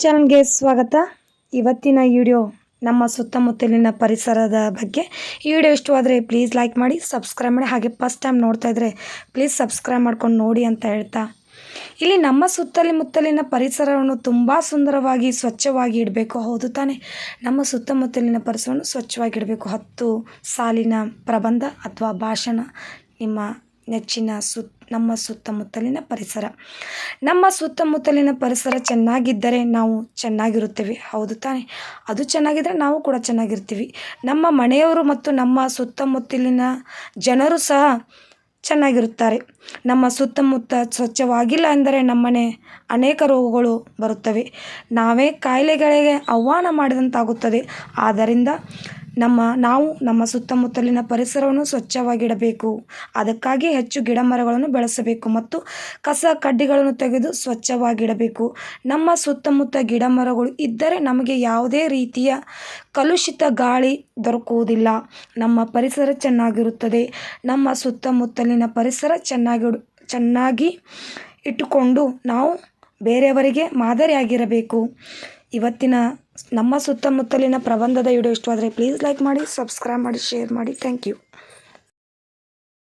ಚಾನಲ್ಗೆ ಸ್ವಾಗತ. ಇವತ್ತಿನ ವಿಡಿಯೋ ನಮ್ಮ ಸುತ್ತಮುತ್ತಲಿನ ಪರಿಸರದ ಬಗ್ಗೆ. ಈ ವಿಡಿಯೋ ಇಷ್ಟವಾದರೆ ಪ್ಲೀಸ್ ಲೈಕ್ ಮಾಡಿ, ಸಬ್ಸ್ಕ್ರೈಬ್ ಮಾಡಿ. ಹಾಗೆ ಫಸ್ಟ್ ಟೈಮ್ ನೋಡ್ತಾ ಇದ್ದರೆ ಪ್ಲೀಸ್ ಸಬ್ಸ್ಕ್ರೈಬ್ ಮಾಡ್ಕೊಂಡು ನೋಡಿ ಅಂತ ಹೇಳ್ತಾ, ಇಲ್ಲಿ ನಮ್ಮ ಸುತ್ತಮುತ್ತಲಿನ ಪರಿಸರವನ್ನು ತುಂಬ ಸುಂದರವಾಗಿ ಸ್ವಚ್ಛವಾಗಿ ಇಡಬೇಕು. ಹೌದು ತಾನೇ? ನಮ್ಮ ಸುತ್ತಮುತ್ತಲಿನ ಪರಿಸರವನ್ನು ಸ್ವಚ್ಛವಾಗಿ ಇಡಬೇಕು. 10 ಸಾಲಿನ ಪ್ರಬಂಧ ಅಥವಾ ಭಾಷಣ ನಿಮ್ಮ ನೆಚ್ಚಿನ ನಮ್ಮ ಸುತ್ತಮುತ್ತಲಿನ ಪರಿಸರ. ನಮ್ಮ ಸುತ್ತಮುತ್ತಲಿನ ಪರಿಸರ ಚೆನ್ನಾಗಿದ್ದರೆ ನಾವು ಚೆನ್ನಾಗಿರುತ್ತೇವೆ. ಹೌದು ತಾನೇ? ಅದು ಚೆನ್ನಾಗಿದ್ದರೆ ನಾವು ಕೂಡ ಚೆನ್ನಾಗಿರ್ತೀವಿ. ನಮ್ಮ ಮನೆಯವರು ಮತ್ತು ನಮ್ಮ ಸುತ್ತಮುತ್ತಲಿನ ಜನರು ಸಹ ಚೆನ್ನಾಗಿರುತ್ತಾರೆ. ನಮ್ಮ ಸುತ್ತಮುತ್ತ ಸ್ವಚ್ಛವಾಗಿಲ್ಲ ಎಂದರೆ ನಮ್ಮನೆ ಅನೇಕ ರೋಗಗಳು ಬರುತ್ತವೆ. ಕಾಯಿಲೆಗಳಿಗೆ ಆಹ್ವಾನ ಮಾಡಿದಂತಾಗುತ್ತದೆ. ಆದ್ದರಿಂದ ನಾವು ನಮ್ಮ ಸುತ್ತಮುತ್ತಲಿನ ಪರಿಸರವನ್ನು ಸ್ವಚ್ಛವಾಗಿಡಬೇಕು. ಅದಕ್ಕಾಗಿ ಹೆಚ್ಚು ಗಿಡ ಮರಗಳನ್ನು ಬೆಳೆಸಬೇಕು ಮತ್ತು ಕಸ ಕಡ್ಡಿಗಳನ್ನು ತೆಗೆದು ಸ್ವಚ್ಛವಾಗಿಡಬೇಕು. ನಮ್ಮ ಸುತ್ತಮುತ್ತ ಗಿಡ ಮರಗಳು ಇದ್ದರೆ ನಮಗೆ ಯಾವುದೇ ರೀತಿಯ ಕಲುಷಿತ ಗಾಳಿ ದೊರಕುವುದಿಲ್ಲ. ನಮ್ಮ ಪರಿಸರ ಚೆನ್ನಾಗಿರುತ್ತದೆ. ನಮ್ಮ ಸುತ್ತಮುತ್ತಲಿನ ಪರಿಸರ ಚೆನ್ನಾಗಿ ಇಟ್ಟುಕೊಂಡು ನಾವು ಬೇರೆಯವರಿಗೆ ಮಾದರಿಯಾಗಿರಬೇಕು. ಇವತ್ತಿನ ನಮ್ಮ ಸುತ್ತಮುತ್ತಲಿನ ಪ್ರಬಂಧದ ವಿಡಿಯೋ ಇಷ್ಟವಾದರೆ ಪ್ಲೀಸ್ ಲೈಕ್ ಮಾಡಿ, ಸಬ್ಸ್ಕ್ರೈಬ್ ಮಾಡಿ, ಶೇರ್ ಮಾಡಿ. Thank you.